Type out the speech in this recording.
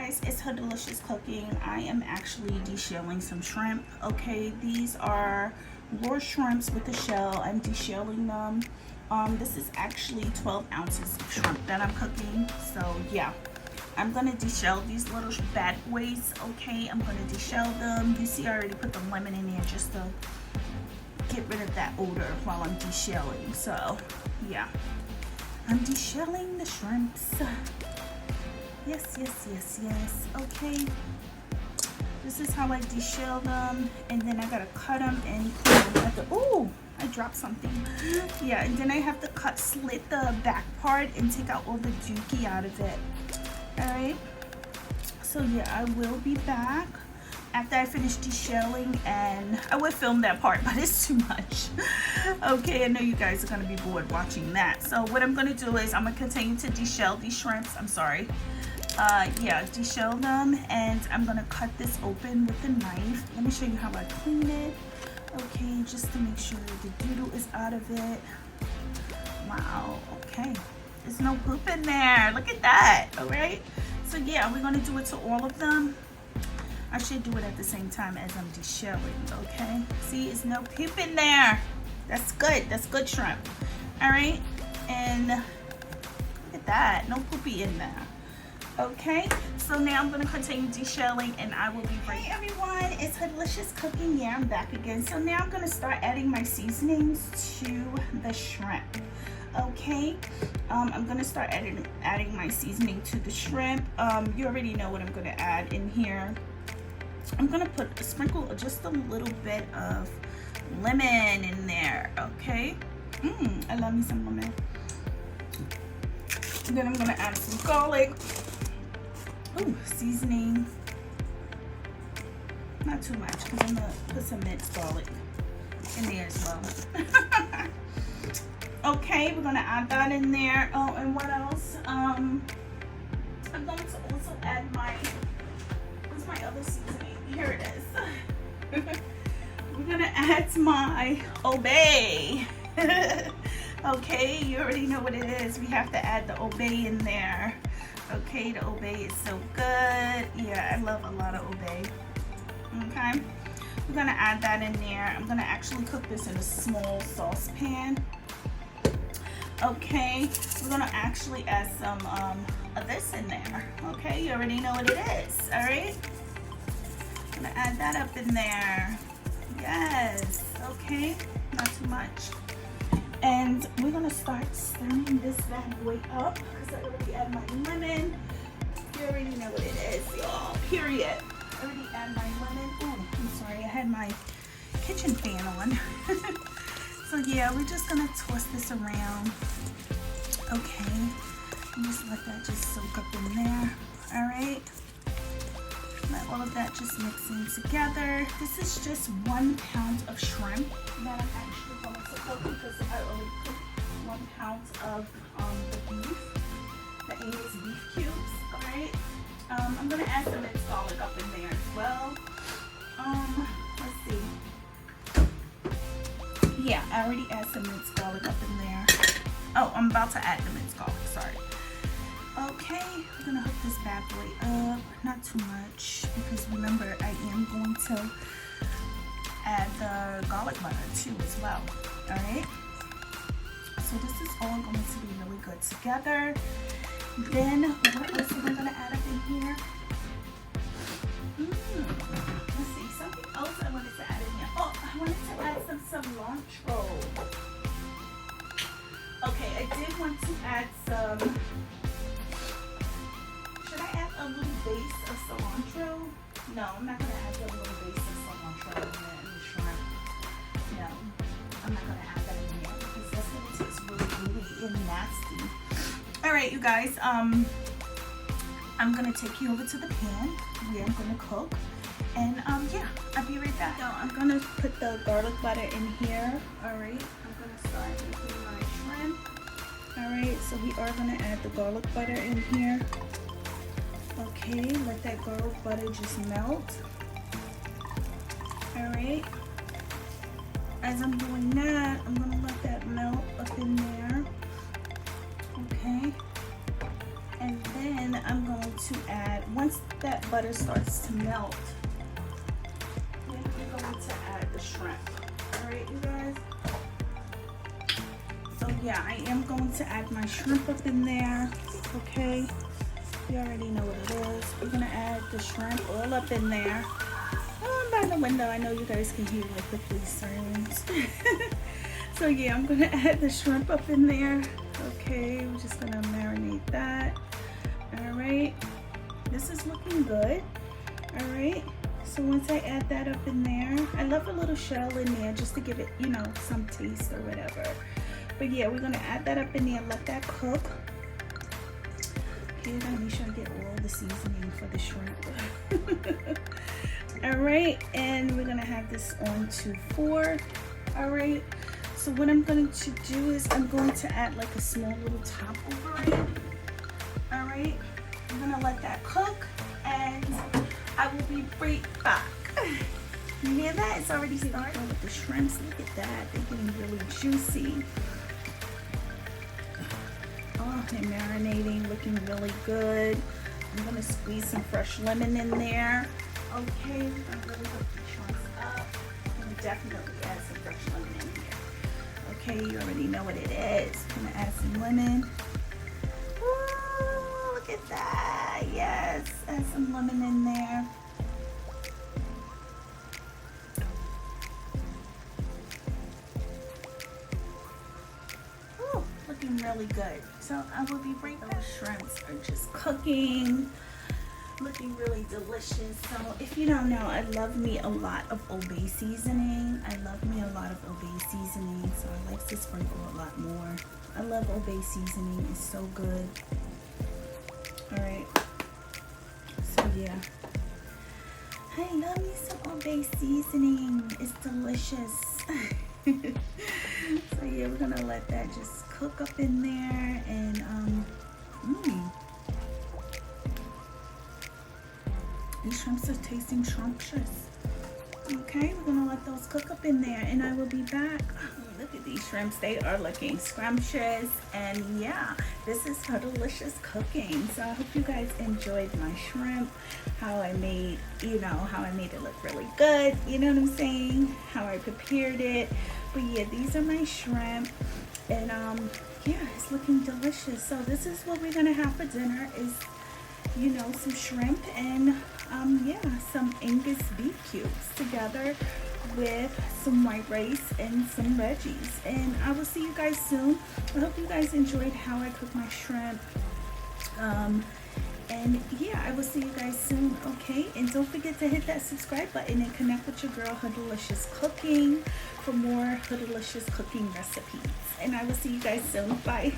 guys, it's Her Delicious Cooking. I am actually deshelling some shrimp. Okay, these are raw shrimps with the shell. I'm deshelling them. This is actually 12 ounces of shrimp that I'm cooking. So yeah, I'm gonna deshell these little bad boys. Okay, I'm gonna deshell them. You see, I already put the lemon in there just to get rid of that odor while I'm deshelling. So yeah, I'm deshelling the shrimps. Yes. Okay. This is how I deshell them, and then I gotta cut them and clean them. Ooh, I dropped something. Yeah, and then I have to slit the back part and take out all the dookie out of it. All right. So yeah, I will be back after I finish deshelling, and I would film that part, but it's too much. Okay, I know you guys are gonna be bored watching that. So what I'm gonna do is I'm gonna continue to deshell these shrimps. I'm sorry. Yeah, deshell them, and I'm gonna cut this open with a knife. Let me show you how I clean it. Okay, just to make sure the doodle is out of it. Wow, okay. There's no poop in there. Look at that. All right. So yeah, we're gonna do it to all of them. I should do it at the same time as I'm deshelling, okay? See, there's no poop in there. That's good. That's good shrimp. All right. And look at that. No poopy in there. Okay, so now I'm going to continue deshelling, and I will be right. Hey everyone, it's Her Delicious Cooking. Yeah, I'm back again. So now I'm going to start adding my seasonings to the shrimp. Okay, I'm going to start adding my seasoning to the shrimp. You already know what I'm going to add in here. I'm going to sprinkle just a little bit of lemon in there. Okay, I love me some lemon. And then I'm going to add some garlic. Ooh, seasoning, not too much, because I'm gonna put some minced garlic in there as well. Okay, we're gonna add that in there. Oh, and what else? I'm going to also add where's my other seasoning? Here it is. We're gonna add my obey. Okay, you already know what it is. We have to add the obey in there. Okay, the obey is so good. Yeah, I love a lot of obey. Okay, we're gonna add that in there. I'm gonna actually cook this in a small saucepan. Okay, we're gonna actually add some of this in there. Okay, you already know what it is. All right, I'm gonna add that up in there. Yes. Okay, not too much. And we're gonna start stirring this bad boy up because I already add my lemon. You already know what it is, y'all. Period. I already add my lemon. Oh, I'm sorry, I had my kitchen fan on. So yeah, we're just gonna toss this around. Okay, and just let that just soak up in there. All right. Let all of that just mix in together. This is just 1 pound of shrimp that I'm actually going to cook because I already cooked 1 pound of the beef, the Amy's beef cubes. All right. I'm gonna add some minced garlic up in there as well. Let's see. Yeah, I already added some minced garlic up in there. Oh, I'm about to add the minced garlic. Sorry. Okay, we're gonna hook this bad boy up, not too much, because remember I am going to add the garlic butter too as well. All right, so this is all going to be really good together. Then what else are we gonna add up in here? Let's see, something else I wanted to add in here. Oh, I wanted to add some cilantro. Okay, I did want to add some. A little base of cilantro. No, I'm not gonna add the little base of cilantro in the shrimp. No, I'm not gonna add that in here because that's gonna taste really gooey and nasty. All right, you guys. I'm gonna take you over to the pan where I'm gonna cook, and yeah, I'll be right back. Now I'm gonna put the garlic butter in here. All right, I'm gonna start making my shrimp. All right, so we are gonna add the garlic butter in here. Okay, let that garlic butter just melt. All right. As I'm doing that, I'm gonna let that melt up in there. Okay. And then I'm going to add, once that butter starts to melt, then I'm going to add the shrimp. All right, you guys. So yeah, I am going to add my shrimp up in there. Okay, you already know what it is. We're gonna add the shrimp all up in there. Oh, by the window, I know you guys can hear like the police sirens. So yeah, I'm gonna add the shrimp up in there. Okay, we're just gonna marinate that. All right, this is looking good. All right, so once I add that up in there, I love a little shell in there just to give it, you know, some taste or whatever. But yeah, we're gonna add that up in there, let that cook. Okay, I gotta make sure I get all the seasoning for the shrimp. All right, and we're gonna have this on to 4. All right, so what I'm going to do is I'm going to add like a small little top over it. All right, I'm gonna let that cook, and I will be right back. You hear that? It's already starting with the shrimps. Look at that, they're getting really juicy. Oh, they're marinating, looking really good. I'm gonna squeeze some fresh lemon in there. Okay, we're gonna really hook the shrimps up. I'm gonna definitely add some fresh lemon in here. Okay, you already know what it is. I'm gonna add some lemon. Ooh, look at that. Yes, add some lemon in there. Ooh, looking really good. So I will be right back. Those shrimps are just cooking, looking really delicious. So if you don't know, I love me a lot of Old Bay seasoning. I love me a lot of Old Bay seasoning, so I like to sprinkle a lot more. I love Old Bay seasoning, it's so good. All right, so yeah, I love me some Old Bay seasoning. It's delicious. So yeah, we're gonna let that just cook up in there, and these shrimps are tasting scrumptious. Okay, we're gonna let those cook up in there, and I will be back. Look at these shrimps, they are looking scrumptious, and yeah, this is her delicious cooking. So I hope you guys enjoyed my shrimp, how I made, you know, how I made it look really good, you know what I'm saying, how I prepared it. But yeah, these are my shrimp, and yeah, it's looking delicious. So this is what we're gonna have for dinner, is, you know, some shrimp and yeah, some Angus beef cubes together with some white rice and some veggies. And I will see you guys soon. I hope you guys enjoyed how I cook my shrimp. And yeah, I will see you guys soon, okay? And don't forget to hit that subscribe button and connect with your girl, Her Delicious Cooking, for more Her Delicious Cooking recipes. And I will see you guys soon. Bye.